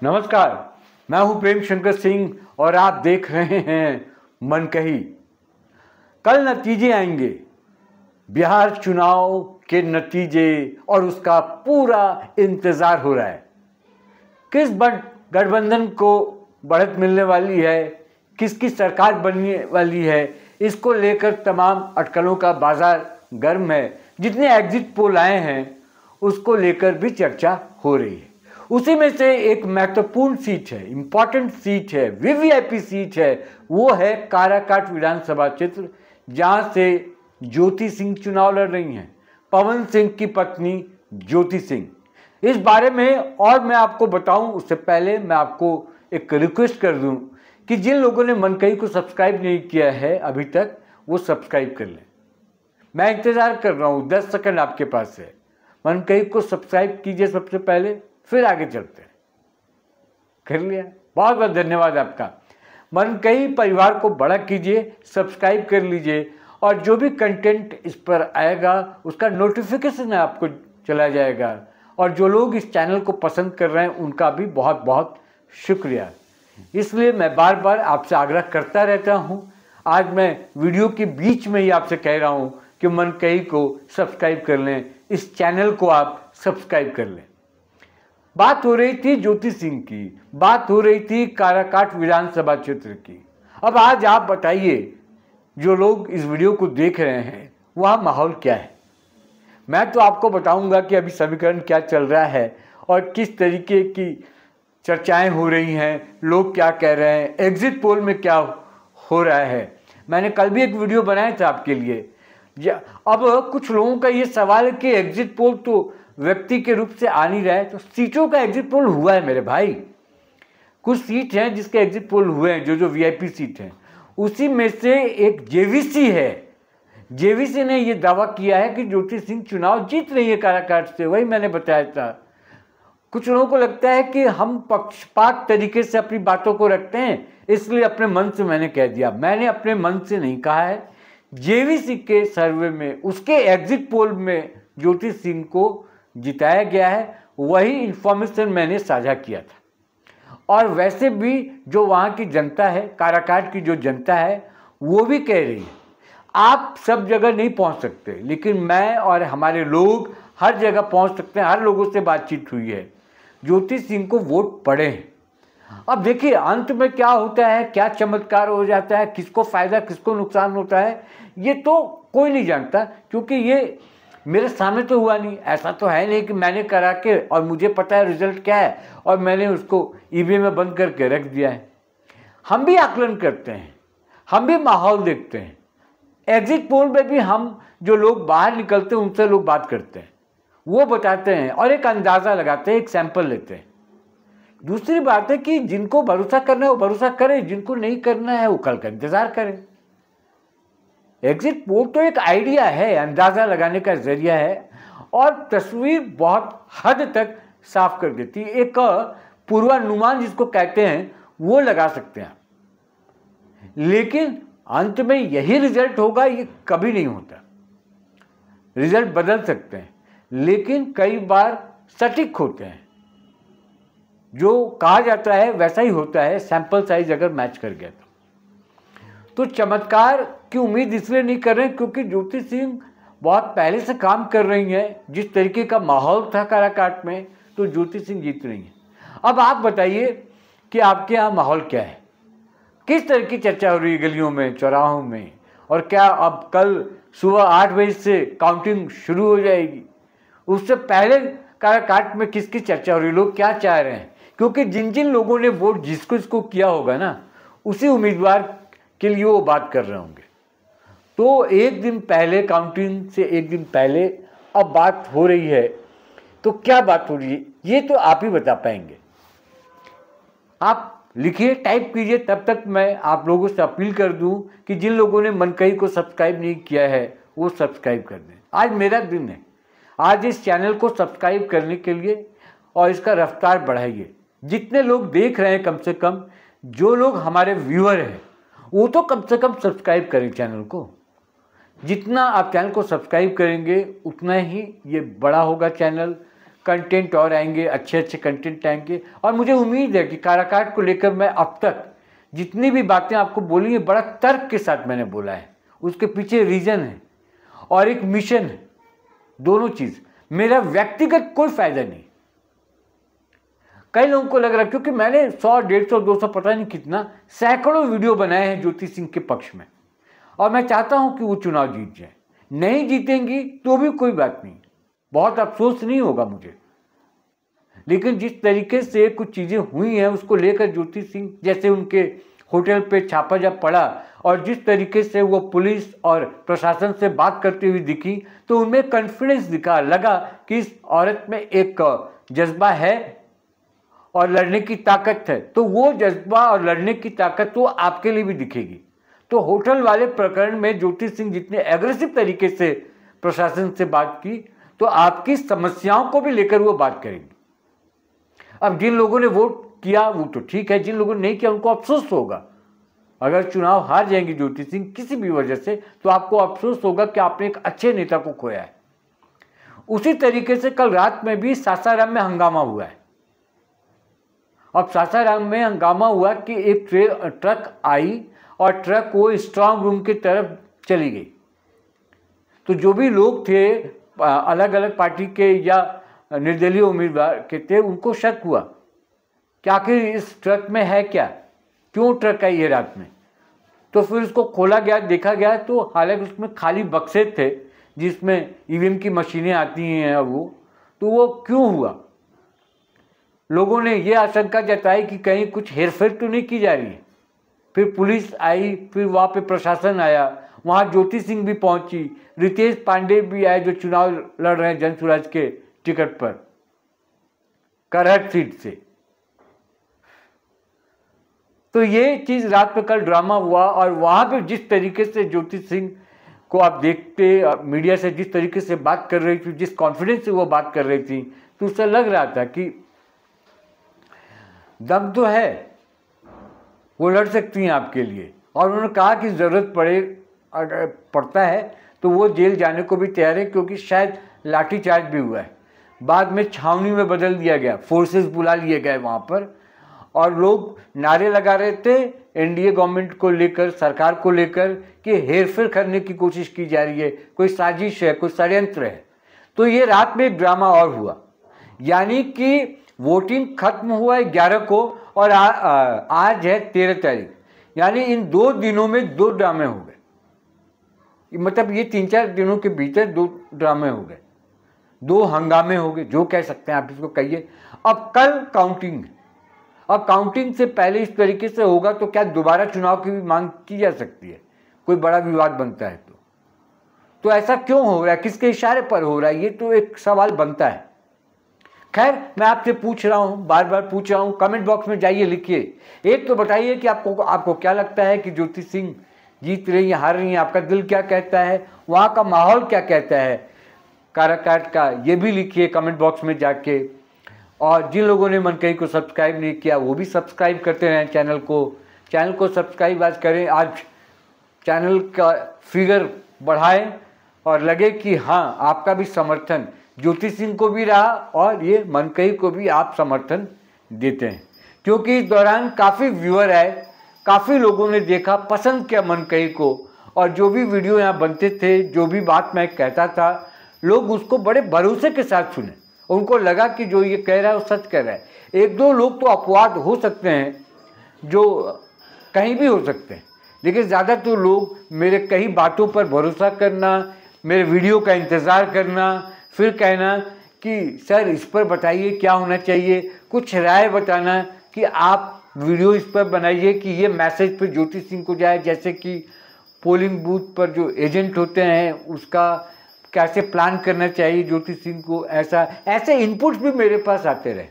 नमस्कार, मैं हूं प्रेम शंकर सिंह और आप देख रहे हैं मनकही। कल नतीजे आएंगे, बिहार चुनाव के नतीजे, और उसका पूरा इंतजार हो रहा है। किस गठबंधन को बढ़त मिलने वाली है, किसकी सरकार बनने वाली है, इसको लेकर तमाम अटकलों का बाजार गर्म है। जितने एग्जिट पोल आए हैं उसको लेकर भी चर्चा हो रही है। उसी में से एक महत्वपूर्ण सीट है, इंपॉर्टेंट सीट है, वीवीआईपी सीट है, वो है काराकाट विधानसभा क्षेत्र, जहां से ज्योति सिंह चुनाव लड़ रही हैं, पवन सिंह की पत्नी ज्योति सिंह। इस बारे में और मैं आपको बताऊं उससे पहले मैं आपको एक रिक्वेस्ट कर दूं कि जिन लोगों ने मनकही को सब्सक्राइब नहीं किया है अभी तक, वो सब्सक्राइब कर लें। मैं इंतजार कर रहा हूं, 10 सेकंड आपके पास है। मनकही को सब्सक्राइब कीजिए सबसे पहले, फिर आगे चलते हैं। कर लिया? बहुत बहुत धन्यवाद आपका। मनकही परिवार को बड़ा कीजिए, सब्सक्राइब कर लीजिए, और जो भी कंटेंट इस पर आएगा उसका नोटिफिकेशन आपको चला जाएगा। और जो लोग इस चैनल को पसंद कर रहे हैं उनका भी बहुत बहुत शुक्रिया। इसलिए मैं बार बार आपसे आग्रह करता रहता हूं। आज मैं वीडियो के बीच में ही आपसे कह रहा हूं कि मनकही को सब्सक्राइब कर लें, इस चैनल को आप सब्सक्राइब कर लें। बात हो रही थी ज्योति सिंह की, बात हो रही थी काराकाट विधानसभा क्षेत्र की। अब आज आप बताइए, जो लोग इस वीडियो को देख रहे हैं वहाँ माहौल क्या है। मैं तो आपको बताऊंगा कि अभी समीकरण क्या चल रहा है और किस तरीके की चर्चाएं हो रही हैं, लोग क्या कह रहे हैं, एग्जिट पोल में क्या हो रहा है। मैंने कल भी एक वीडियो बनाया था आपके लिए। अब कुछ लोगों का ये सवाल है कि एग्जिट पोल तो व्यक्ति के रूप से आ नहीं रहा है, तो सीटों का एग्जिट पोल हुआ है मेरे भाई। कुछ सीट हैं जिसके एग्जिट पोल हुए हैं, जो वीआईपी सीट हैं। उसी में से एक जेवीसी है। जेवीसी ने ये दावा किया है कि ज्योति सिंह चुनाव जीत रही है काराकाट से। वही मैंने बताया था। कुछ लोगों को लगता है कि हम पक्षपात तरीके से अपनी बातों को रखते हैं, इसलिए अपने मन से मैंने कह दिया। मैंने अपने मन से नहीं कहा है। जेवीसी के सर्वे में, उसके एग्जिट पोल में ज्योति सिंह को जिताया गया है, वही इंफॉर्मेशन मैंने साझा किया था। और वैसे भी जो वहाँ की जनता है, काराकाट की जो जनता है, वो भी कह रही है। आप सब जगह नहीं पहुँच सकते, लेकिन मैं और हमारे लोग हर जगह पहुँच सकते हैं। हर लोगों से बातचीत हुई है, ज्योति सिंह को वोट पड़े हैं। अब देखिए अंत में क्या होता है, क्या चमत्कार हो जाता है, किसको फायदा किसको नुकसान होता है, ये तो कोई नहीं जानता, क्योंकि ये मेरे सामने तो हुआ नहीं। ऐसा तो है नहीं कि मैंने करा के और मुझे पता है रिजल्ट क्या है और मैंने उसको ईवीएम में बंद करके रख दिया है। हम भी आकलन करते हैं, हम भी माहौल देखते हैं। एग्जिट पोल में भी हम जो लोग बाहर निकलते हैं उनसे लोग बात करते हैं, वो बताते हैं और एक अंदाज़ा लगाते हैं, एक सैंपल लेते हैं। दूसरी बात है कि जिनको भरोसा करना है वो भरोसा करें, जिनको नहीं करना है वो कल का इंतजार करें। एग्जिट पोल तो एक आइडिया है, अंदाज़ा लगाने का जरिया है, और तस्वीर बहुत हद तक साफ कर देती है। एक पूर्वानुमान जिसको कहते हैं वो लगा सकते हैं, लेकिन अंत में यही रिजल्ट होगा ये कभी नहीं होता। रिजल्ट बदल सकते हैं, लेकिन कई बार सटीक होते हैं। जो कहा जाता है वैसा ही होता है, सैंपल साइज अगर मैच कर गया तो चमत्कार की उम्मीद इसलिए नहीं कर रहे हैं क्योंकि ज्योति सिंह बहुत पहले से काम कर रही हैं। जिस तरीके का माहौल था काराकाट में, तो ज्योति सिंह जीत रही हैं। अब आप बताइए कि आपके यहाँ माहौल क्या है, किस तरह की चर्चा हो रही है गलियों में, चौराहों में, और क्या अब कल सुबह 8 बजे से काउंटिंग शुरू हो जाएगी? उससे पहले काराकाट में किसकी चर्चा हो रही है, लोग क्या चाह रहे हैं? क्योंकि जिन जिन लोगों ने वोट जिसको इसको किया होगा ना, उसी उम्मीदवार के लिए वो बात कर रहे होंगे। तो एक दिन पहले, काउंटिंग से एक दिन पहले अब बात हो रही है, तो क्या बात हो रही है ये तो आप ही बता पाएंगे। आप लिखिए, टाइप कीजिए। तब तक मैं आप लोगों से अपील कर दूं कि जिन लोगों ने मनकही को सब्सक्राइब नहीं किया है वो सब्सक्राइब कर दें। आज मेरा दिन है, आज इस चैनल को सब्सक्राइब करने के लिए और इसका रफ्तार बढ़ाइए। जितने लोग देख रहे हैं, कम से कम जो लोग हमारे व्यूअर हैं वो तो कम से कम सब्सक्राइब करें चैनल को। जितना आप चैनल को सब्सक्राइब करेंगे उतना ही ये बड़ा होगा चैनल, कंटेंट और आएंगे, अच्छे अच्छे कंटेंट आएंगे। और मुझे उम्मीद है कि काराकाट को लेकर मैं अब तक जितनी भी बातें आपको बोली हैं बड़ा तर्क के साथ मैंने बोला है। उसके पीछे रीज़न है और एक मिशन है, दोनों चीज़। मेरा व्यक्तिगत कोई फायदा नहीं। कई लोगों को लग रहा है क्योंकि मैंने 100, 150, 200 पता नहीं कितना सैकड़ों वीडियो बनाए हैं ज्योति सिंह के पक्ष में, और मैं चाहता हूं कि वो चुनाव जीत जाए। नहीं जीतेंगी तो भी कोई बात नहीं, बहुत अफसोस नहीं होगा मुझे, लेकिन जिस तरीके से कुछ चीज़ें हुई हैं उसको लेकर ज्योति सिंह, जैसे उनके होटल पे छापा जब पड़ा और जिस तरीके से वो पुलिस और प्रशासन से बात करती हुई दिखी, तो उनमें कॉन्फिडेंस दिखा, लगा कि इस औरत में एक जज्बा है और लड़ने की ताकत है। तो वो जज्बा और लड़ने की ताकत तो आपके लिए भी दिखेगी। तो होटल वाले प्रकरण में ज्योति सिंह जितने एग्रेसिव तरीके से प्रशासन से बात की, तो आपकी समस्याओं को भी लेकर वो बात करेंगे। अब जिन लोगों ने वोट किया वो तो ठीक है, जिन लोगों ने नहीं किया उनको अफसोस होगा। अगर चुनाव हार जाएंगे ज्योति सिंह किसी भी वजह से, तो आपको अफसोस होगा कि आपने एक अच्छे नेता को खोया है। उसी तरीके से कल रात में भी सासाराम में हंगामा हुआ है। अब सासाराम में हंगामा हुआ कि एक ट्रक आई और ट्रक वो स्ट्रांग रूम की तरफ चली गई। तो जो भी लोग थे अलग अलग पार्टी के या निर्दलीय उम्मीदवार के थे, उनको शक हुआ कि आखिर इस ट्रक में है क्या, क्यों ट्रक आई है रात में। तो फिर उसको खोला गया, देखा गया, तो हालांकि उसमें खाली बक्से थे जिसमें ईवीएम की मशीनें आती हैं वो, तो वो क्यों हुआ। लोगों ने ये आशंका जताई कि कहीं कुछ हेरफेर तो नहीं की जा रही है। फिर पुलिस आई, फिर वहाँ पे प्रशासन आया, वहाँ ज्योति सिंह भी पहुंची, रितेश पांडे भी आए जो चुनाव लड़ रहे हैं जनसुराज के टिकट पर करहट सीट से। तो ये चीज़ रात में कल ड्रामा हुआ और वहाँ पे जिस तरीके से ज्योति सिंह को आप देखते, मीडिया से जिस तरीके से बात कर रही थी, जिस कॉन्फिडेंस से वो बात कर रही थी, तो उससे लग रहा था कि दम तो है, वो लड़ सकती हैं आपके लिए। और उन्होंने कहा कि ज़रूरत पड़ता है तो वो जेल जाने को भी तैयार है, क्योंकि शायद लाठीचार्ज भी हुआ है। बाद में छावनी में बदल दिया गया, फोर्सेस बुला लिए गए वहाँ पर, और लोग नारे लगा रहे थे एनडीए गवर्नमेंट को लेकर, सरकार को लेकर, कि हेरफेर करने की कोशिश की जा रही है, कोई साजिश है, कोई षड्यंत्र है। तो ये रात में एक ड्रामा और हुआ, यानी कि वोटिंग खत्म हुआ है 11 को और आज है 13 तारीख, यानी इन 2 दिनों में 2 ड्रामे हो गए। मतलब ये 3-4 दिनों के भीतर 2 ड्रामे हो गए, 2 हंगामे हो गए, जो कह सकते हैं आप इसको कहिए। अब कल काउंटिंग है। अब काउंटिंग से पहले इस तरीके से होगा तो क्या दोबारा चुनाव की भी मांग की जा सकती है, कोई बड़ा विवाद बनता है तो ऐसा क्यों हो रहा है, किसके इशारे पर हो रहा है, ये तो एक सवाल बनता है। खैर, मैं आपसे पूछ रहा हूँ, बार बार पूछ रहा हूँ, कमेंट बॉक्स में जाइए, लिखिए। एक तो बताइए कि आपको क्या लगता है कि ज्योति सिंह जीत रही हैं, हार रही हैं, आपका दिल क्या कहता है, वहाँ का माहौल क्या कहता है काराकाट का, ये भी लिखिए कमेंट बॉक्स में जाके। और जिन लोगों ने मनकही को सब्सक्राइब नहीं किया वो भी सब्सक्राइब करते रहें चैनल को सब्सक्राइब आज करें। आज चैनल का फिगर बढ़ाएं और लगे कि हाँ, आपका भी समर्थन ज्योति सिंह को भी रहा और ये मनकही को भी आप समर्थन देते हैं, क्योंकि इस दौरान काफ़ी व्यूअर आए, काफ़ी लोगों ने देखा, पसंद किया मनकही को, और जो भी वीडियो यहाँ बनते थे, जो भी बात मैं कहता था, लोग उसको बड़े भरोसे के साथ सुने। उनको लगा कि जो ये कह रहा है वो सच कह रहा है। 1-2 लोग तो अपवाद हो सकते हैं, जो कहीं भी हो सकते हैं, लेकिन ज़्यादातर लोग मेरे कई बातों पर भरोसा करना, मेरे वीडियो का इंतज़ार करना, फिर कहना कि सर इस पर बताइए क्या होना चाहिए, कुछ राय बताना कि आप वीडियो इस पर बनाइए कि ये मैसेज फिर ज्योति सिंह को जाए, जैसे कि पोलिंग बूथ पर जो एजेंट होते हैं उसका कैसे प्लान करना चाहिए ज्योति सिंह को, ऐसे इनपुट्स भी मेरे पास आते रहे।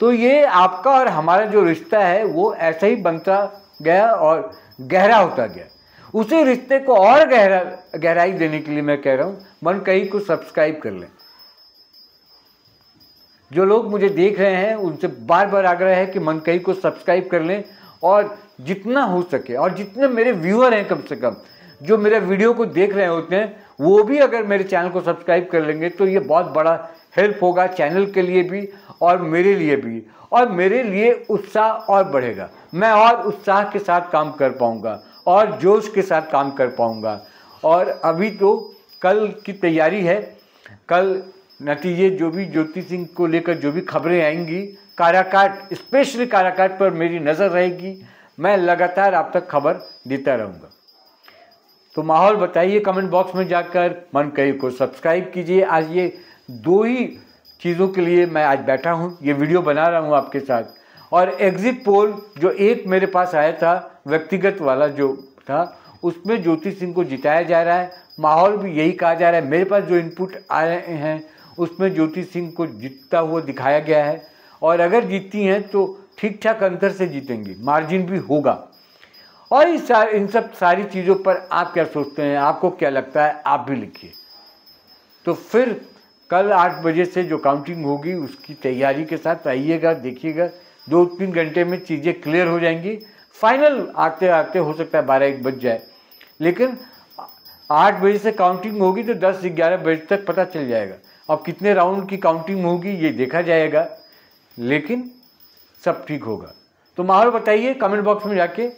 तो ये आपका और हमारा जो रिश्ता है वो ऐसा ही बनता गया और गहरा होता गया। उसी रिश्ते को और गहराई देने के लिए मैं कह रहा हूँ, मनकही को सब्सक्राइब कर लें। जो लोग मुझे देख रहे हैं उनसे बार बार आग्रह है कि मनकही को सब्सक्राइब कर लें, और जितना हो सके, और जितने मेरे व्यूअर हैं कम से कम जो मेरे वीडियो को देख रहे होते हैं, वो भी अगर मेरे चैनल को सब्सक्राइब कर लेंगे तो ये बहुत बड़ा हेल्प होगा चैनल के लिए भी और मेरे लिए भी, और मेरे लिए उत्साह और बढ़ेगा। मैं और उत्साह के साथ काम कर पाऊँगा और जोश के साथ काम कर पाऊँगा। और अभी तो कल की तैयारी है, कल नतीजे जो भी ज्योति सिंह को लेकर जो भी खबरें आएंगी, काराकाट, स्पेशली काराकाट पर मेरी नज़र रहेगी। मैं लगातार आप तक खबर देता रहूँगा। तो माहौल बताइए कमेंट बॉक्स में जाकर, मन कही को सब्सक्राइब कीजिए। आज ये 2 ही चीज़ों के लिए मैं आज बैठा हूँ, ये वीडियो बना रहा हूँ आपके साथ। और एग्जिट पोल जो एक मेरे पास आया था, व्यक्तिगत वाला जो था, उसमें ज्योति सिंह को जिताया जा रहा है। माहौल भी यही कहा जा रहा है। मेरे पास जो इनपुट आ रहे हैं उसमें ज्योति सिंह को जीतता हुआ दिखाया गया है, और अगर जीतती हैं तो ठीक ठाक अंतर से जीतेंगी, मार्जिन भी होगा। और इन सब सारी चीज़ों पर आप क्या सोचते हैं, आपको क्या लगता है, आप भी लिखिए। तो फिर कल 8 बजे से जो काउंटिंग होगी उसकी तैयारी के साथ आइएगा, देखिएगा। 2-3 घंटे में चीज़ें क्लियर हो जाएंगी। फाइनल आते आते हो सकता है 12-1 बज जाए, लेकिन 8 बजे से काउंटिंग होगी तो 10-11 बजे तक पता चल जाएगा। अब कितने राउंड की काउंटिंग होगी ये देखा जाएगा, लेकिन सब ठीक होगा। तो माहौल बताइए कमेंट बॉक्स में जाके,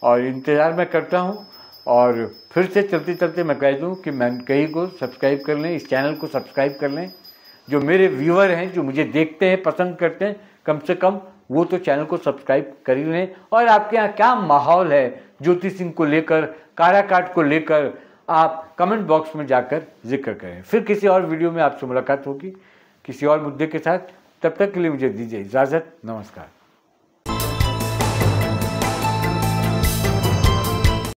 और इंतज़ार मैं करता हूँ। और फिर से चलते चलते मैं कह दूँ कि मन कही को सब्सक्राइब कर लें, इस चैनल को सब्सक्राइब कर लें। जो मेरे व्यूअर हैं, जो मुझे देखते हैं, पसंद करते हैं, कम से कम वो तो चैनल को सब्सक्राइब कर ही लें। और आपके यहाँ क्या माहौल है ज्योति सिंह को लेकर, काराकाट को लेकर, आप कमेंट बॉक्स में जाकर जिक्र करें। फिर किसी और वीडियो में आपसे मुलाकात होगी किसी और मुद्दे के साथ। तब तक के लिए मुझे दीजिए इजाज़त। नमस्कार।